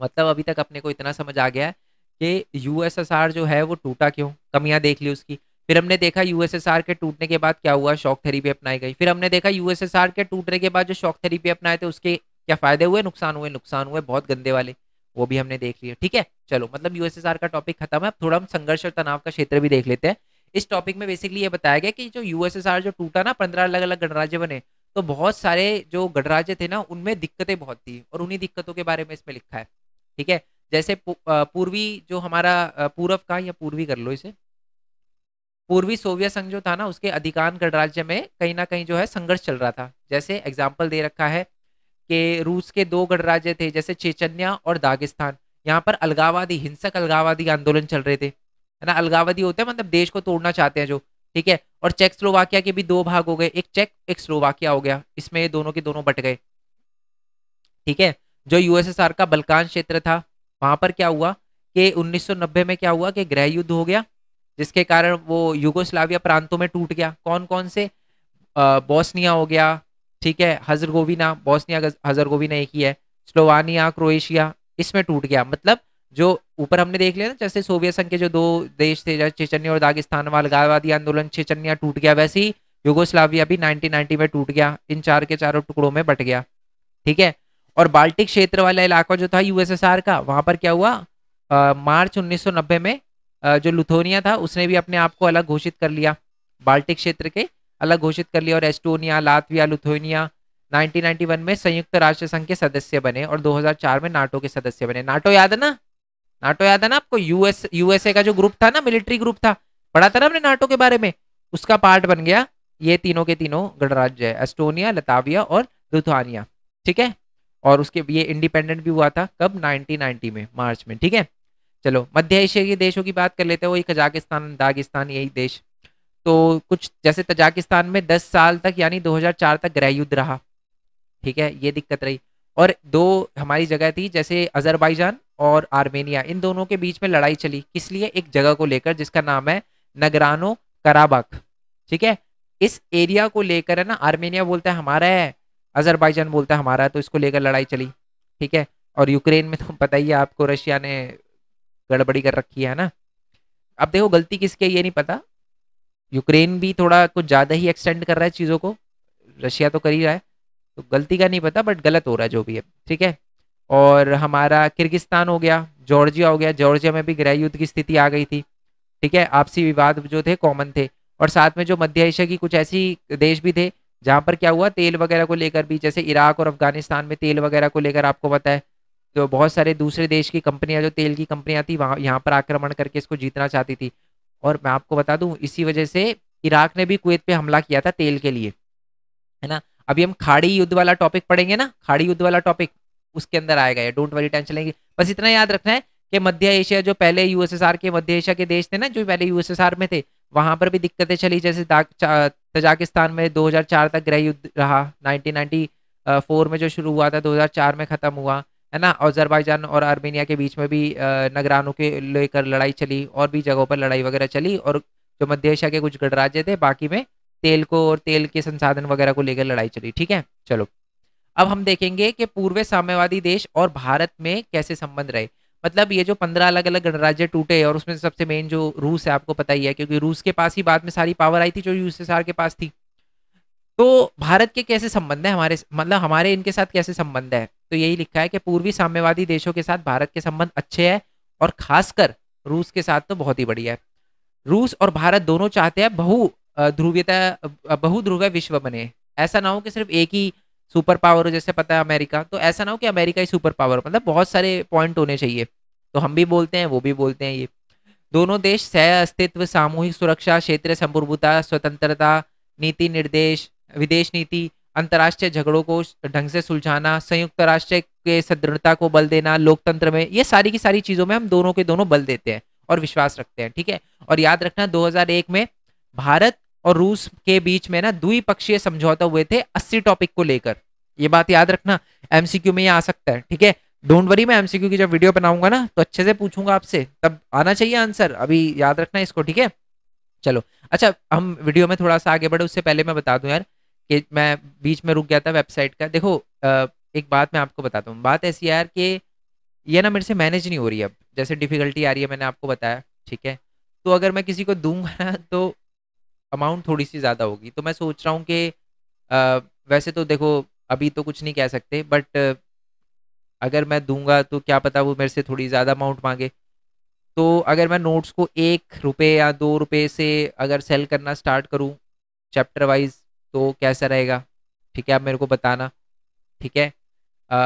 मतलब अभी तक अपने को इतना समझ आ गया है कि यूएसएसआर जो है वो टूटा क्यों, कमियां देख ली उसकी। फिर हमने देखा यूएसएसआर के टूटने के बाद क्या हुआ, शॉक थेरेपी अपनाई गई। फिर हमने देखा यूएसएसआर के टूटने के बाद जो शॉक थेरेपी अपनाए थे उसके क्या फायदे हुए, नुकसान हुए, नुकसान हुए बहुत गंदे वाले, वो भी हमने देख लिया। ठीक है, चलो, मतलब यूएसएसआर का टॉपिक खत्म है। अब थोड़ा हम संघर्ष और तनाव का क्षेत्र भी देख लेते हैं। इस टॉपिक में बेसिकली ये बताया गया कि जो यूएसएसआर जो टूटा ना, 15 अलग अलग गणराज्य बने, तो बहुत सारे जो गणराज्य थे ना उनमें दिक्कतें बहुत थी, और उन्हीं दिक्कतों के बारे में इसमें लिखा है। ठीक है, जैसे पूर्वी जो हमारा पूर्व का, या पूर्वी कर लो इसे, पूर्वी सोवियत संघ जो था ना उसके अधिकांश गणराज्य में कहीं ना कहीं जो है संघर्ष चल रहा था। जैसे एग्जाम्पल दे रखा है कि रूस के 2 गणराज्य थे जैसे चेचन्या और दागिस्तान, यहाँ पर अलगाववादी, हिंसक अलगाववादी आंदोलन चल रहे थे, है ना। अलगाववादी होते हैं मतलब देश को तोड़ना चाहते हैं जो। ठीक है, और चेक स्लोवाकिया के भी 2 भाग हो गए, एक चेक एक स्लोवाकिया हो गया, इसमें ये दोनों के दोनों बट गए। ठीक है, जो यूएसएसआर का बल्कान क्षेत्र था वहां पर क्या हुआ कि 1990 में क्या हुआ कि गृह युद्ध हो गया, जिसके कारण वो युगोस्लाविया प्रांतों में टूट गया। कौन कौन से, बोस्निया हो गया, ठीक है, हजरगोविना, बोस्निया हजरगोविना एक ही है, स्लोवानिया, क्रोएशिया, इसमें टूट गया। मतलब जो ऊपर हमने देख लिया ना, जैसे सोवियत संघ के जो 2 देश थे जैसे चेचन्या और दागिस्तान में अलगाववादी आंदोलन, चेचन्या टूट गया, वैसे ही युगोस्लाविया भी 1990 में टूट गया, इन 4 के चारों टुकड़ों में बट गया। ठीक है, और बाल्टिक क्षेत्र वाला इलाका जो था यूएसएसआर का, वहां पर क्या हुआ, मार्च 1990 में जो लुथोनिया था उसने भी अपने आप को अलग घोषित कर लिया, बाल्टिक क्षेत्र के अलग घोषित कर लिया, और एस्टोनिया, लातविया, लुथोनिया 1991 में संयुक्त राष्ट्र संघ के सदस्य बने, और 2004 में नाटो के सदस्य बने। नाटो याद है ना, नाटो याद है ना आपको, यूएसए का जो ग्रुप था ना, मिलिट्री ग्रुप था, पढ़ा था ना हमने नाटो के बारे में, उसका पार्ट बन गया ये तीनों के तीनों गणराज्य है, एस्टोनिया, लताविया और लिथुआनिया। ठीक है, और उसके ये इंडिपेंडेंट भी हुआ था कब, 1990 में, मार्च में। ठीक है, चलो, मध्य एशिया के देशों की बात कर लेते हैं, वही कजाकिस्तान, दागिस्तान, यही देश। तो कुछ जैसे तजाकिस्तान में 10 साल तक यानी 2004 तक गृह युद्ध रहा। ठीक है, ये दिक्कत रही। और 2 हमारी जगह थी जैसे अजरबैजान और आर्मेनिया, इन दोनों के बीच में लड़ाई चली, किस लिए, एक जगह को लेकर जिसका नाम है नगरानो कराबख। ठीक है, इस एरिया को लेकर है ना, आर्मेनिया बोलता है हमारा है, अजरबैजान बोलता है हमारा है, तो इसको लेकर लड़ाई चली। ठीक है, और यूक्रेन में तो पता ही है आपको, रशिया ने गड़बड़ी कर रखी है ना। अब देखो गलती किसकी है ये नहीं पता, यूक्रेन भी थोड़ा कुछ ज्यादा ही एक्सटेंड कर रहा है चीजों को, रशिया तो कर ही रहा है, तो गलती का नहीं पता बट गलत हो रहा है जो भी है। ठीक है, और हमारा किर्गिस्तान हो गया, जॉर्जिया हो गया, जॉर्जिया में भी गृह युद्ध की स्थिति आ गई थी। ठीक है, आपसी विवाद जो थे कॉमन थे। और साथ में जो मध्य एशिया की कुछ ऐसी देश भी थे जहां पर क्या हुआ, तेल वगैरह को लेकर भी, जैसे इराक और अफगानिस्तान में तेल वगैरह को लेकर आपको पता है, तो बहुत सारे दूसरे देश की कंपनियां, जो तेल की कंपनियां थी, वहां यहाँ पर आक्रमण करके इसको जीतना चाहती थी। और मैं आपको बता दूं इसी वजह से इराक ने भी कुवैत पे हमला किया था तेल के लिए, है ना। अभी हम खाड़ी युद्ध वाला टॉपिक पढ़ेंगे ना, खाड़ी युद्ध वाला टॉपिक उसके अंदर आएगा ये, डोंट वरी, टेंशन लेंगे। बस इतना याद रखना है कि मध्य एशिया जो पहले यूएसएसआर के, मध्य एशिया के देश थे ना जो पहले यूएसएसआर में थे, वहां पर भी दिक्कतें चली। जैसे तजाकिस्तान में 2004 तक गृह युद्ध रहा, 1994 में जो शुरू हुआ था 2004 में खत्म हुआ, है ना। अजरबैजान और आर्मेनिया के बीच में भी नगरानों के लेकर लड़ाई चली, और भी जगहों पर लड़ाई वगैरह चली, और जो मध्य एशिया के कुछ गणराज्य थे बाकी में तेल को और तेल के संसाधन वगैरह को लेकर लड़ाई चली। ठीक है, चलो, अब हम देखेंगे कि पूर्व साम्यवादी देश और भारत में कैसे संबंध रहे। मतलब ये जो 15 अलग अलग गणराज्य टूटे, और उसमें सबसे मेन जो रूस है, आपको पता ही है, क्योंकि रूस के पास ही बाद में सारी पावर आई थी जो यूएसएसआर के पास थी। तो भारत के कैसे संबंध है हमारे, मतलब हमारे इनके साथ कैसे संबंध है, तो यही लिखा है कि पूर्वी साम्यवादी देशों के साथ भारत के संबंध अच्छे हैं, और खासकर रूस के साथ तो बहुत ही बढ़िया है। रूस और भारत दोनों चाहते हैं बहुध्रुवीय विश्व बने। ऐसा ना हो कि सिर्फ एक ही सुपर पावर हो, जैसे पता है अमेरिका, तो ऐसा ना हो कि अमेरिका ही सुपर पावर, मतलब बहुत सारे पॉइंट होने चाहिए। तो हम भी बोलते हैं, वो भी बोलते हैं। ये दोनों देश सह अस्तित्व, सामूहिक सुरक्षा, क्षेत्रीय संप्रभुता, स्वतंत्रता, नीति निर्देश, विदेश नीति, अंतर्राष्ट्रीय झगड़ों को ढंग से सुलझाना, संयुक्त राष्ट्र के सुदृढ़ता को बल देना, लोकतंत्र में, ये सारी की सारी चीजों में हम दोनों के दोनों बल देते हैं। और विश्वास रखते हैं, ठीक है। और याद रखना 2001 में भारत और रूस के बीच में ना द्विपक्षीय समझौता हुए थे 80 टॉपिक को लेकर, ये बात याद रखना। एमसीक्यू में ये आ सकता है, ठीक है। डोंट वरी, मैं एमसीक्यू की जब वीडियो बनाऊंगा ना तो अच्छे से पूछूंगा आपसे, तब आना चाहिए आंसर, अभी याद रखना इसको, ठीक है। चलो, अच्छा हम वीडियो में थोड़ा सा आगे बढ़े उससे पहले मैं बता दूं यार कि मैं बीच में रुक गया था वेबसाइट का। देखो एक बात मैं आपको बताता हूँ, बात ऐसी है यार कि ये ना मेरे से मैनेज नहीं हो रही, अब जैसे डिफिकल्टी आ रही है, मैंने आपको बताया, ठीक है। तो अगर मैं किसी को दूंगा ना तो अमाउंट थोड़ी सी ज़्यादा होगी, तो मैं सोच रहा हूँ कि वैसे तो देखो अभी तो कुछ नहीं कह सकते, बट अगर मैं दूंगा तो क्या पता वो मेरे से थोड़ी ज़्यादा अमाउंट मांगे। तो अगर मैं नोट्स को 1 रुपये या 2 रुपये से अगर सेल करना स्टार्ट करूं चैप्टर वाइज, तो कैसा रहेगा, ठीक है, आप मेरे को बताना, ठीक है। अ,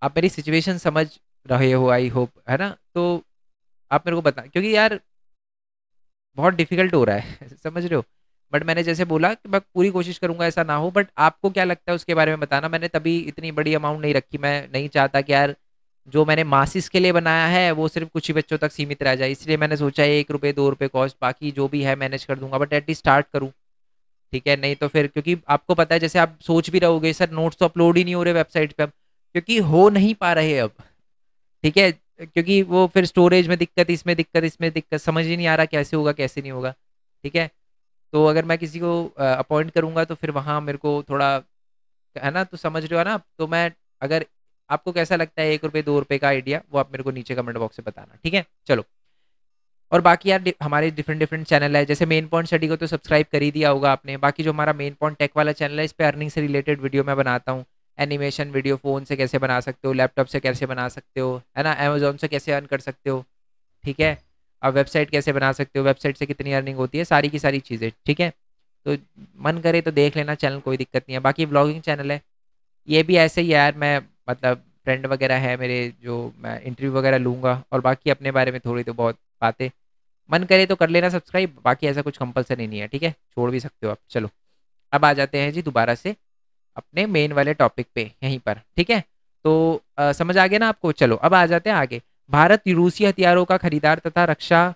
आप मेरी सिचुएशन समझ रहे हो आई होप, है ना। तो आप मेरे को बता, क्योंकि यार बहुत डिफिकल्ट हो रहा है समझ रहे हो। बट मैंने जैसे बोला कि मैं पूरी कोशिश करूंगा ऐसा ना हो, बट आपको क्या लगता है उसके बारे में बताना। मैंने तभी इतनी बड़ी अमाउंट नहीं रखी, मैं नहीं चाहता कि यार जो मैंने मासिस के लिए बनाया है वो सिर्फ कुछ ही बच्चों तक सीमित रह जाए, इसलिए मैंने सोचा है 1 रुपये 2 रुपये कॉस्ट, बाकी जो भी है मैनेज कर दूंगा, बट एटलीस्ट स्टार्ट करूँ, ठीक है। नहीं तो फिर क्योंकि आपको पता है, जैसे आप सोच भी रहोगे सर नोट्स तो अपलोड ही नहीं हो रहे वेबसाइट पे अब, क्योंकि हो नहीं पा रहे अब, ठीक है। क्योंकि वो फिर स्टोरेज में दिक्कत, इसमें दिक्कत, इसमें दिक्कत, समझ ही नहीं आ रहा कैसे होगा कैसे नहीं होगा, ठीक है। तो अगर मैं किसी को अपॉइंट करूंगा तो फिर वहाँ मेरे को थोड़ा, है ना, तो समझ रहे हो ना आप? तो मैं, अगर आपको कैसा लगता है 1 रुपये 2 रुपये का आइडिया, वो आप मेरे को नीचे कमेंट बॉक्स में बताना, ठीक है। चलो, और बाकी यार हमारे डिफरेंट डिफरेंट चैनल है, जैसे मेन पॉइंट स्टडी को तो सब्सक्राइब कर ही दिया होगा आपने। बाकी जो हमारा मेन पॉइंट टेक वाला चैनल है, इस पे अर्निंग से रिलेटेड वीडियो मैं बनाता हूँ। एनिमेशन वीडियो फ़ोन से कैसे बना सकते हो, लैपटॉप से कैसे बना सकते हो, है ना, अमेजोन से कैसे अर्न कर सकते हो, ठीक है। अब वेबसाइट कैसे बना सकते हो, वेबसाइट से कितनी अर्निंग होती है, सारी की सारी चीज़ें, ठीक है। तो मन करे तो देख लेना चैनल, कोई दिक्कत नहीं है। बाकी व्लॉगिंग चैनल है, ये भी ऐसे ही है यार, मैं मतलब फ्रेंड वगैरह है मेरे जो मैं इंटरव्यू वगैरह लूँगा, और बाकी अपने बारे में थोड़ी तो बहुत बातें, मन करे तो कर लेना सब्सक्राइब, बाकी ऐसा कुछ कंपलसरी नहीं है, ठीक है, छोड़ भी सकते हो आप। चलो, अब आ जाते हैं जी दोबारा से अपने मेन वाले टॉपिक पे यहीं पर, ठीक है। तो समझ आ गया ना आपको। चलो अब आ जाते हैं आगे। भारत रूसी हथियारों का खरीदार तथा रक्षा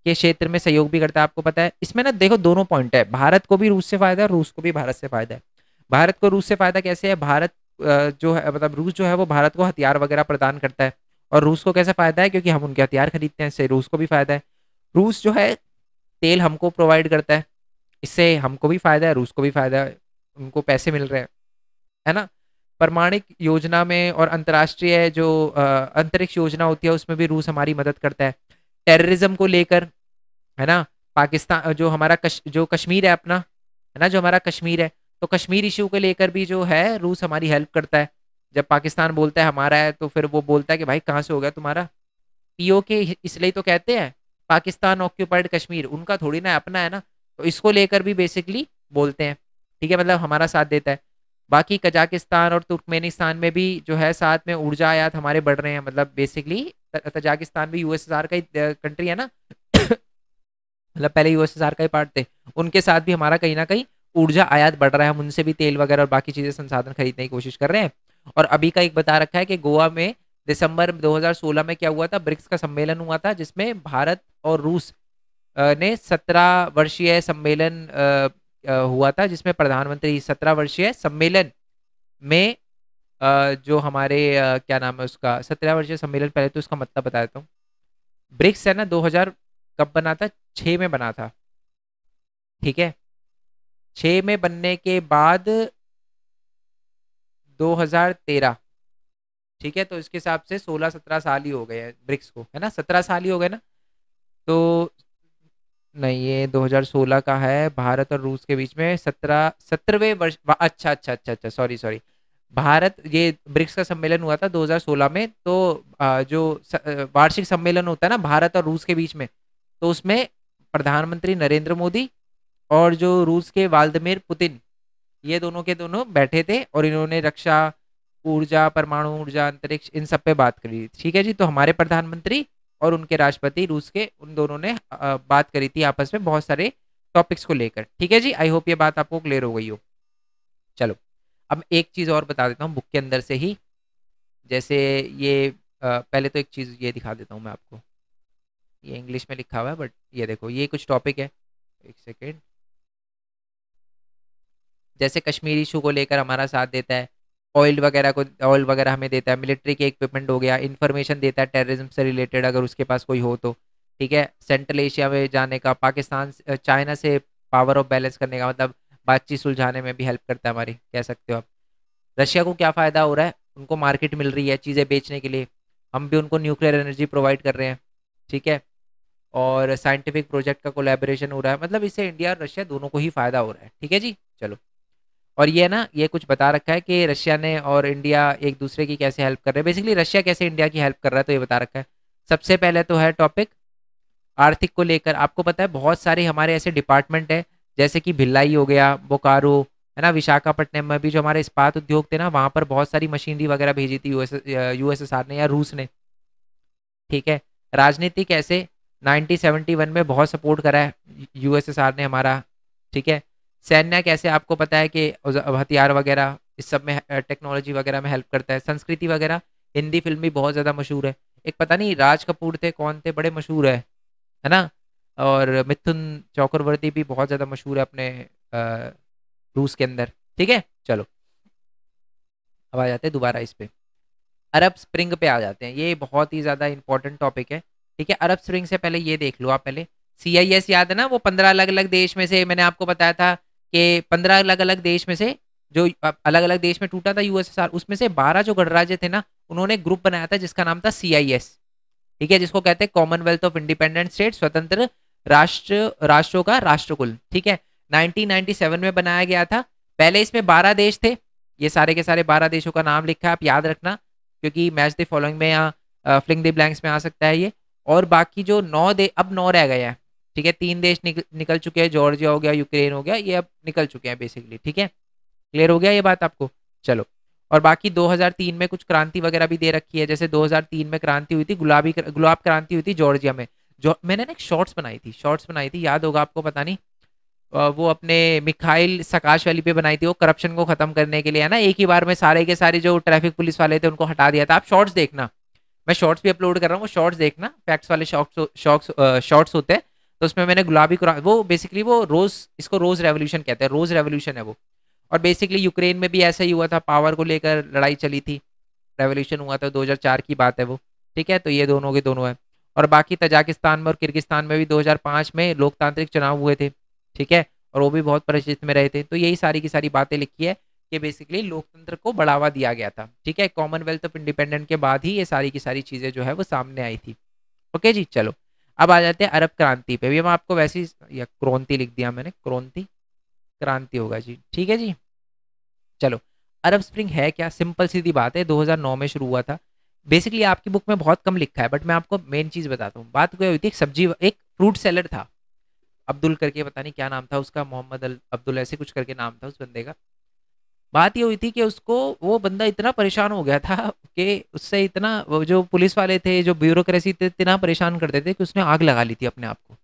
के क्षेत्र में सहयोग भी करता है, आपको पता है। इसमें ना देखो दोनों पॉइंट है, भारत को भी रूस से फायदा है, रूस को भी भारत से फायदा है। भारत को रूस से फायदा कैसे है, भारत जो है मतलब रूस जो है वो भारत को हथियार वगैरह प्रदान करता है, और रूस को कैसे फायदा है, क्योंकि हम उनके हथियार खरीदते हैं, इससे रूस को भी फायदा है। रूस जो है तेल हमको प्रोवाइड करता है, इससे हमको भी फायदा है, रूस को भी फायदा है, उनको पैसे मिल रहे हैं, है ना। परमाणु योजना में और अंतर्राष्ट्रीय जो अंतरिक्ष योजना होती है उसमें भी रूस हमारी मदद करता है। टेररिज्म को लेकर, है ना, पाकिस्तान जो हमारा जो कश्मीर है अपना, है ना, जो हमारा कश्मीर है, तो कश्मीर इशू को लेकर भी जो है रूस हमारी हेल्प करता है। जब पाकिस्तान बोलता है हमारा है, तो फिर वो बोलता है कि भाई कहाँ से हो गया तुम्हारा, पीओके, इसलिए तो कहते हैं पाकिस्तान ऑक्यूपाइड कश्मीर, उनका थोड़ी ना अपना है ना। तो इसको लेकर भी बेसिकली बोलते हैं, ठीक है, मतलब हमारा साथ देता है। बाकी कजाकिस्तान और तुर्कमेनिस्तान में भी जो है साथ में ऊर्जा आयात हमारे बढ़ रहे हैं, मतलब बेसिकली तजाकिस्तान भी यूएसएसआर का ही कंट्री है ना मतलब पहले यूएसएसआर का ही पार्ट थे, उनके साथ भी हमारा कहीं ना कहीं ऊर्जा आयात बढ़ रहा है, हम उनसे भी तेल वगैरह और बाकी चीजें संसाधन खरीदने की कोशिश कर रहे हैं। और अभी का एक बता रखा है कि गोवा में दिसंबर 2016 में क्या हुआ था, ब्रिक्स का सम्मेलन हुआ था, जिसमें भारत और रूस ने 17 वर्षीय सम्मेलन हुआ था, जिसमें प्रधानमंत्री 17 वर्षीय सम्मेलन में जो हमारे क्या नाम है उसका, 17 वर्षीय सम्मेलन, पहले तो उसका मतलब बता देता हूँ। ब्रिक्स है ना 2000 कब बना था, 6 में बना था, ठीक है। 6 में बनने के बाद 2013, ठीक है, तो इसके हिसाब से 16-17 साल ही हो गए हैं ब्रिक्स को, है ना, 17 साल ही हो गए ना। तो नहीं, ये 2016 का है, भारत और रूस के बीच में 17वें वर्ष, अच्छा अच्छा अच्छा अच्छा, सॉरी सॉरी, भारत, ये ब्रिक्स का सम्मेलन हुआ था 2016 में। तो जो वार्षिक सम्मेलन होता है ना भारत और रूस के बीच में, तो उसमें प्रधानमंत्री नरेंद्र मोदी और जो रूस के व्लादिमीर पुतिन, ये दोनों के दोनों बैठे थे, और इन्होंने रक्षा, ऊर्जा, परमाणु ऊर्जा, अंतरिक्ष, इन सब पे बात करी, ठीक है जी। तो हमारे प्रधानमंत्री और उनके राष्ट्रपति रूस के, उन दोनों ने बात करी थी आपस में बहुत सारे टॉपिक्स को लेकर, ठीक है जी। आई होप ये बात आपको क्लियर हो गई हो। चलो, अब एक चीज और बता देता हूँ बुक के अंदर से ही, जैसे ये पहले तो एक चीज ये दिखा देता हूँ मैं आपको, ये इंग्लिश में लिखा हुआ है बट ये देखो ये कुछ टॉपिक है, एक सेकेंड। जैसे कश्मीर इशू को लेकर हमारा साथ देता है, ऑयल वगैरह हमें देता है, मिलिट्री के इक्विपमेंट हो गया, इन्फॉर्मेशन देता है टेररिज्म से रिलेटेड अगर उसके पास कोई हो तो, ठीक है। सेंट्रल एशिया में जाने का, चाइना से पावर ऑफ बैलेंस करने का, मतलब बातचीत सुलझाने में भी हेल्प करता है हमारी, कह सकते हो आप। रशिया को क्या फ़ायदा हो रहा है, उनको मार्केट मिल रही है चीज़ें बेचने के लिए, हम भी उनको न्यूक्लियर एनर्जी प्रोवाइड कर रहे हैं, ठीक है। और साइंटिफिक प्रोजेक्ट का कोलैबोरेशन हो रहा है, मतलब इससे इंडिया और रशिया दोनों को ही फायदा हो रहा है, ठीक है जी। चलो, और ये ना ये कुछ बता रखा है कि रशिया ने और इंडिया एक दूसरे की कैसे हेल्प कर रहे हैं, बेसिकली रशिया कैसे इंडिया की हेल्प कर रहा है, तो ये बता रखा है। सबसे पहले तो है टॉपिक आर्थिक को लेकर। आपको पता है बहुत सारे हमारे ऐसे डिपार्टमेंट है, जैसे कि भिलाई हो गया, बोकारो है ना, विशाखापट्टनम में भी जो हमारे इस्पात उद्योग थे ना, वहां पर बहुत सारी मशीनरी वगैरह भेजी थी यूएसएसआर ने या रूस ने, ठीक है। राजनीति कैसे 1971 में बहुत सपोर्ट करा है यूएसएसआर ने हमारा, ठीक है। सैन्य कैसे आपको पता है कि हथियार वगैरह इस सब में, टेक्नोलॉजी वगैरह में हेल्प करता है। संस्कृति वगैरह, हिंदी फिल्म भी बहुत ज़्यादा मशहूर है। एक पता नहीं राज कपूर थे कौन थे, बड़े मशहूर है ना। और मिथुन चक्रवर्ती भी बहुत ज़्यादा मशहूर है अपने रूस के अंदर, ठीक है। चलो, अब आ जाते हैं दोबारा इस पे, अरब स्प्रिंग पे आ जाते हैं। ये बहुत ही ज़्यादा इंपॉर्टेंट टॉपिक है, ठीक है। अरब स्प्रिंग से पहले ये देख लो आप, पहले CIS याद है ना, वो 15 अलग अलग देश में से, मैंने आपको बताया था कि 15 अलग अलग देश में से जो अलग अलग देश में टूटा था यूएसएसआर, उसमें से 12 जो गणराज्य थे ना, उन्होंने ग्रुप बनाया था जिसका नाम था CIS, ठीक है, जिसको कहते हैं कॉमनवेल्थ ऑफ इंडिपेंडेंट स्टेट, स्वतंत्र राष्ट्रों का राष्ट्रकुल, ठीक है। 1997 में बनाया गया था। पहले इसमें 12 देश थे, ये सारे के सारे 12 देशों का नाम लिखा है, आप याद रखना, क्योंकि मैच द फॉलोइंग में या फ्लिंग द ब्लैंक्स में आ सकता है ये। और बाकी जो 9 दे अब 9 रह गए हैं, ठीक है। 3 देश निकल चुके हैं, जॉर्जिया हो गया, यूक्रेन हो गया, ये अब निकल चुके हैं बेसिकली, ठीक है। क्लियर हो गया ये बात आपको। चलो, और बाकी 2003 में कुछ क्रांति वगैरह भी दे रखी है, जैसे 2003 में क्रांति हुई थी, गुलाब क्रांति हुई थी जॉर्जिया में। जो मैंने ना एक शॉर्ट्स बनाई थी, याद होगा आपको, पता नहीं, वो अपने मिखाइल साकाशवाली पे बनाई थी, वो करप्शन को खत्म करने के लिए, है ना। एक ही बार में सारे के सारे जो ट्रैफिक पुलिस वाले थे उनको हटा दिया था। आप शॉर्ट्स देखना, मैं शॉर्ट्स भी अपलोड कर रहा हूँ, वो शॉर्ट्स देखना, फैक्ट्स वाले शॉर्ट्स होते हैं। तो उसमें मैंने वो बेसिकली वो रोज, इसको रोज रेवोल्यूशन कहते हैं, रोज रेवोल्यूशन है वो। और बेसिकली यूक्रेन में भी ऐसा ही हुआ था, पावर को लेकर लड़ाई चली थी, रेवोल्यूशन हुआ था, 2004 की बात है वो, ठीक है। तो ये दोनों के दोनों है। और बाकी तजाकिस्तान में और किर्गिस्तान में भी 2005 में लोकतांत्रिक चुनाव हुए थे, ठीक है, और वो भी बहुत परिचित में रहे थे। तो यही सारी की सारी बातें लिखी है कि बेसिकली लोकतंत्र को बढ़ावा दिया गया था, ठीक है। कॉमनवेल्थ ऑफ इंडिपेंडेंट के बाद ही ये सारी की सारी चीज़ें जो है वो सामने आई थी। ओके जी, चलो, अब आ जाते हैं अरब क्रांति पे। भी मैं आपको वैसे ही, या क्रांति लिख दिया मैंने, क्रांति, क्रांति होगा जी, ठीक है जी। चलो, अरब स्प्रिंग है क्या, सिंपल सीधी बात है, 2009 में शुरू हुआ था। बेसिकली आपकी बुक में बहुत कम लिखा है, बट मैं आपको मेन चीज़ बताता हूँ। बात क्या हुई थी, एक फ्रूट सेलर था, अब्दुल करके, पता नहीं क्या नाम था उसका, मोहम्मद अब्दुल ऐसे कुछ करके नाम था उस बंदे का। बात ये हुई थी कि उसको, वो बंदा इतना परेशान हो गया था कि उससे इतना, वो जो पुलिस वाले थे, जो ब्यूरोक्रेसी थे, इतना परेशान करते थे कि उसने आग लगा ली थी अपने आप को।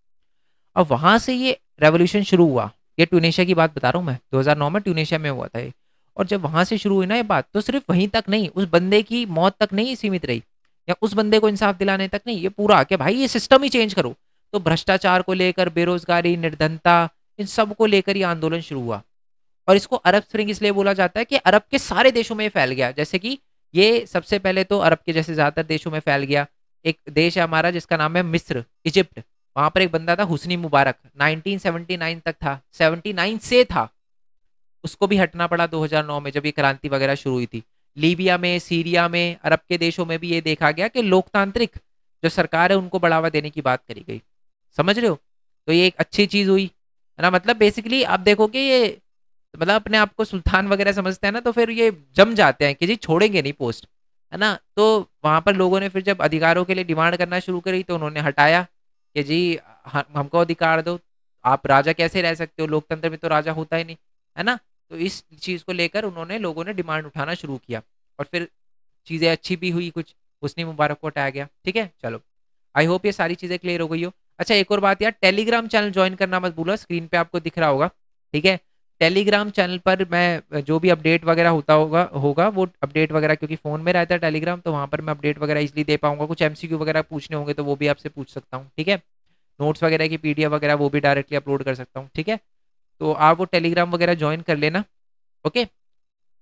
अब वहां से ये रेवोल्यूशन शुरू हुआ। ये ट्यूनेशिया की बात बता रहा हूँ मैं, 2009 में ट्यूनेशिया में हुआ था ये। और जब वहां से शुरू हुई ना ये बात, तो सिर्फ वहीं तक नहीं, उस बंदे की मौत तक नहीं सीमित रही, या उस बंदे को इंसाफ दिलाने तक नहीं, ये पूरा कि भाई ये सिस्टम ही चेंज करो। तो भ्रष्टाचार को लेकर, बेरोजगारी, निर्धनता, इन सब को लेकर ये आंदोलन शुरू हुआ। और इसको अरब स्प्रिंग इसलिए बोला जाता है कि अरब के सारे देशों में फैल गया। जैसे कि ये सबसे पहले तो अरब के जैसे ज्यादातर देशों में फैल गया। एक देश है हमारा जिसका नाम है मिस्र, इजिप्ट, वहां पर एक बंदा था हुस्नी मुबारक, 1979 तक था, 79 से था, उसको भी हटना पड़ा 2009 में जब ये क्रांति वगैरह शुरू हुई थी। लीबिया में, सीरिया में, अरब के देशों में भी ये देखा गया कि लोकतांत्रिक जो सरकार है उनको बढ़ावा देने की बात करी गई। समझ रहे हो, तो ये एक अच्छी चीज हुई, है ना। मतलब बेसिकली आप देखोगे ये, मतलब अपने आप को सुल्तान वगैरह समझते हैं ना, तो फिर ये जम जाते हैं कि जी छोड़ेंगे नहीं पोस्ट, है ना। तो वहां पर लोगों ने फिर जब अधिकारों के लिए डिमांड करना शुरू करी तो उन्होंने हटाया कि जी हमको अधिकार दो, आप राजा कैसे रह सकते हो, लोकतंत्र में तो राजा होता ही नहीं, है ना। तो इस चीज को लेकर लोगों ने डिमांड उठाना शुरू किया, और फिर चीजें अच्छी भी हुई कुछ, हुस्नी मुबारक को हटाया गया, ठीक है। चलो, आई होप ये सारी चीजें क्लियर हो गई हो। अच्छा, एक और बात यार, टेलीग्राम चैनल ज्वाइन करना मत भूलो, स्क्रीन पे आपको दिख रहा होगा, ठीक है। टेलीग्राम चैनल पर मैं जो भी अपडेट वगैरह होगा वो अपडेट वगैरह, क्योंकि फ़ोन में रहता है टेलीग्राम, तो वहाँ पर मैं अपडेट वगैरह इसलिए दे पाऊंगा। कुछ एमसीक्यू वगैरह पूछने होंगे तो वो भी आपसे पूछ सकता हूँ, ठीक है। नोट्स वगैरह की पीडीएफ वगैरह वो भी डायरेक्टली अपलोड कर सकता हूँ, ठीक है। तो आप वो टेलीग्राम वगैरह ज्वाइन कर लेना, ओके।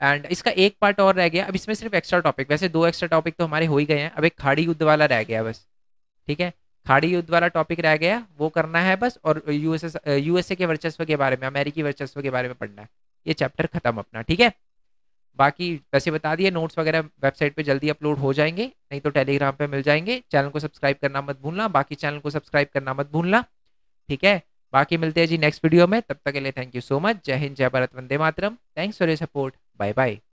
एंड इसका एक पार्ट और रह गया, अब इसमें सिर्फ एक्स्ट्रा टॉपिक, वैसे 2 एक्स्ट्रा टॉपिक तो हमारे हो ही गए हैं, अब एक खाड़ी युद्ध वाला रह गया बस, ठीक है। खाड़ी युद्ध वाला टॉपिक रह गया, वो करना है बस, और यूएसए के वर्चस्व के बारे में, अमेरिकी वर्चस्व के बारे में पढ़ना है। ये चैप्टर खत्म अपना, ठीक है। बाकी वैसे बता दिए, नोट्स वगैरह वेबसाइट पे जल्दी अपलोड हो जाएंगे, नहीं तो टेलीग्राम पे मिल जाएंगे। चैनल को सब्सक्राइब करना मत भूलना, बाकी चैनल को सब्सक्राइब करना मत भूलना, ठीक है। बाकी मिलते हैं जी नेक्स्ट वीडियो में, तब तक के लिए थैंक यू सो मच। जय हिंद, जय भारत, वंदे मातरम। Thanks for your support, bye bye.